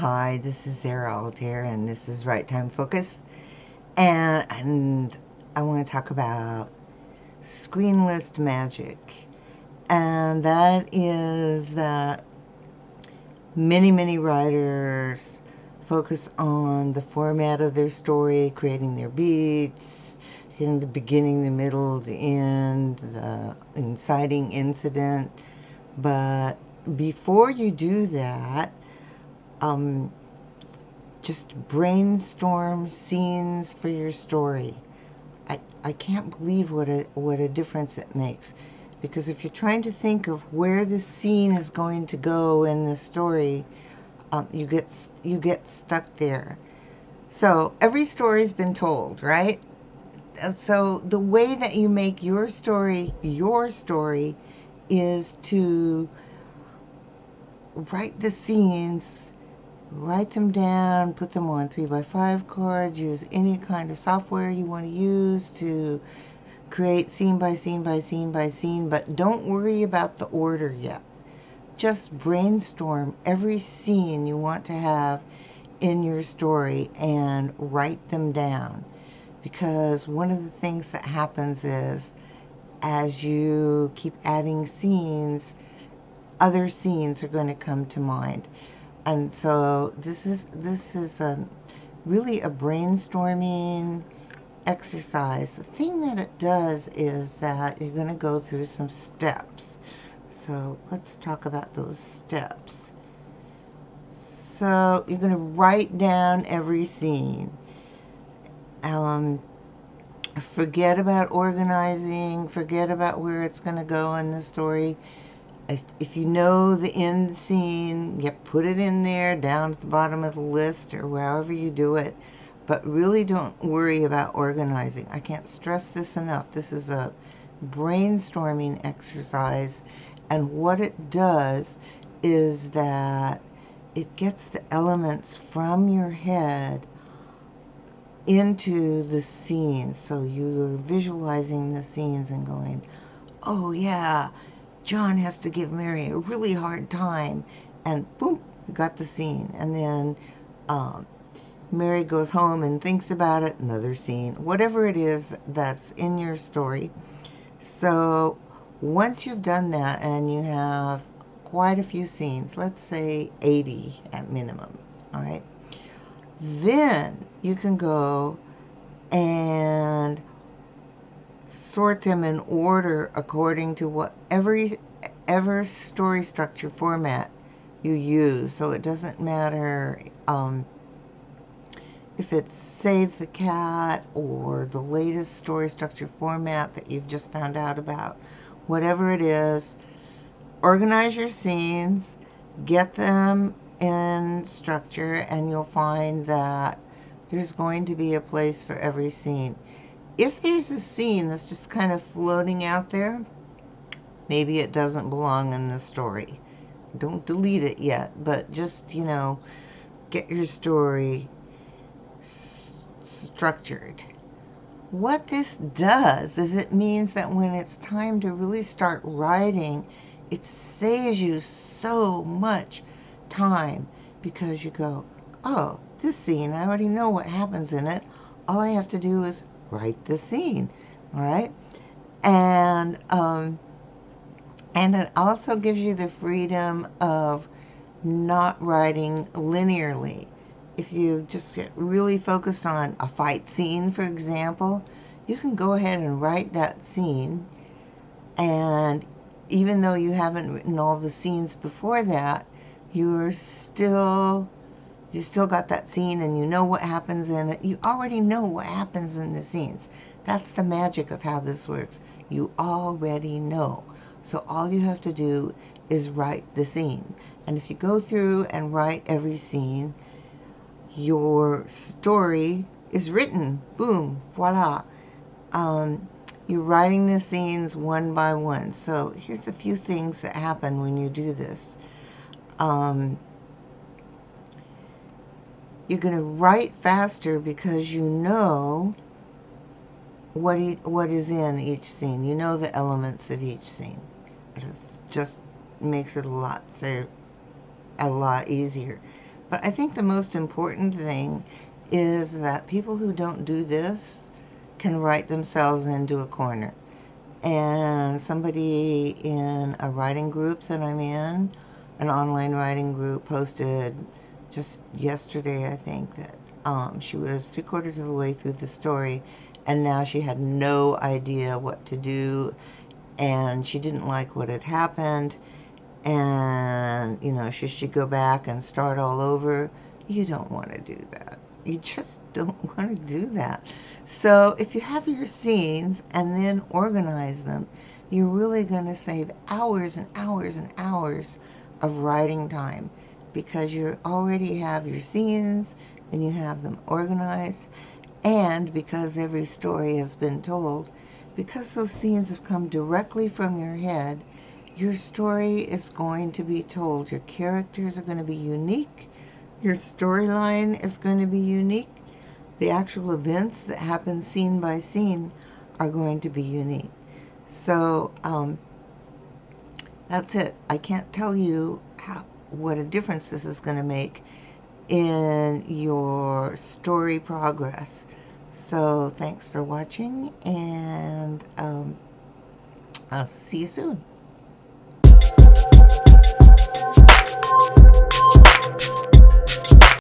Hi, this is Sarah Altair, and this is Right Time Focus. And I want to talk about screen list magic. And that is that many writers focus on the format of their story, creating their beats, hitting the beginning, the middle, the end, the inciting incident. But before you do that, just brainstorm scenes for your story. I can't believe what a difference it makes. Because if you're trying to think of where the scene is going to go in the story, you get stuck there. So every story's been told, right? So the way that you make your story is to write the scenes, write them down, put them on 3x5 cards, use any kind of software you want to use to create scene by scene by scene by scene, but don't worry about the order yet. Just brainstorm every scene you want to have in your story and write them down. Because one of the things that happens is as you keep adding scenes, other scenes are going to come to mind. And so this is really a brainstorming exercise. The thing that it does is that you're going to go through some steps. So let's talk about those steps. So you're going to write down every scene. Forget about organizing. Forget about where it's going to go in the story. If you know the end scene, you put it in there down at the bottom of the list or wherever you do it. But really don't worry about organizing. I can't stress this enough. This is a brainstorming exercise. And what it does is that it gets the elements from your head into the scenes. So you're visualizing the scenes and going, oh yeah, John has to give Mary a really hard time. And boom, you got the scene. And then Mary goes home and thinks about it, another scene. Whatever it is that's in your story. So once you've done that and you have quite a few scenes, let's say 80 at minimum, all right, then you can go and sort them in order according to whatever story structure format you use. So it doesn't matter if it's Save the Cat or the latest story structure format that you've just found out about. Whatever it is, organize your scenes, get them in structure, and you'll find that there's going to be a place for every scene. If there's a scene that's just kind of floating out there, maybe it doesn't belong in the story. Don't delete it yet, but just, get your story structured. What this does is it means that when it's time to really start writing, it saves you so much time because you go, oh, this scene, I already know what happens in it. All I have to do is write the scene, all right? And it also gives you the freedom of not writing linearly. If you just get really focused on a fight scene, for example, you can go ahead and write that scene, and even though you haven't written all the scenes before that, you still got that scene and you know what happens in it. You already know what happens in the scenes. That's the magic of how this works. You already know. So all you have to do is write the scene. And if you go through and write every scene, your story is written. Boom, voila. You're writing the scenes one by one. So here's a few things that happen when you do this. You're going to write faster because you know what is in each scene. You know the elements of each scene. It just makes it a lot easier. But I think the most important thing is that people who don't do this can write themselves into a corner. And somebody in a writing group that I'm in, an online writing group, posted just yesterday, I think, that she was 3/4 of the way through the story, and now she had no idea what to do, and she didn't like what had happened, and, should she go back and start all over? You don't want to do that. You just don't want to do that. So if you have your scenes and then organize them, you're really going to save hours and hours and hours of writing time, because you already have your scenes and you have them organized, and because every story has been told, because those scenes have come directly from your head, your story is going to be told. Your characters are going to be unique. Your storyline is going to be unique. The actual events that happen scene by scene are going to be unique. So that's it. I can't tell you what a difference this is going to make in your story progress. So thanks for watching, and I'll see you soon.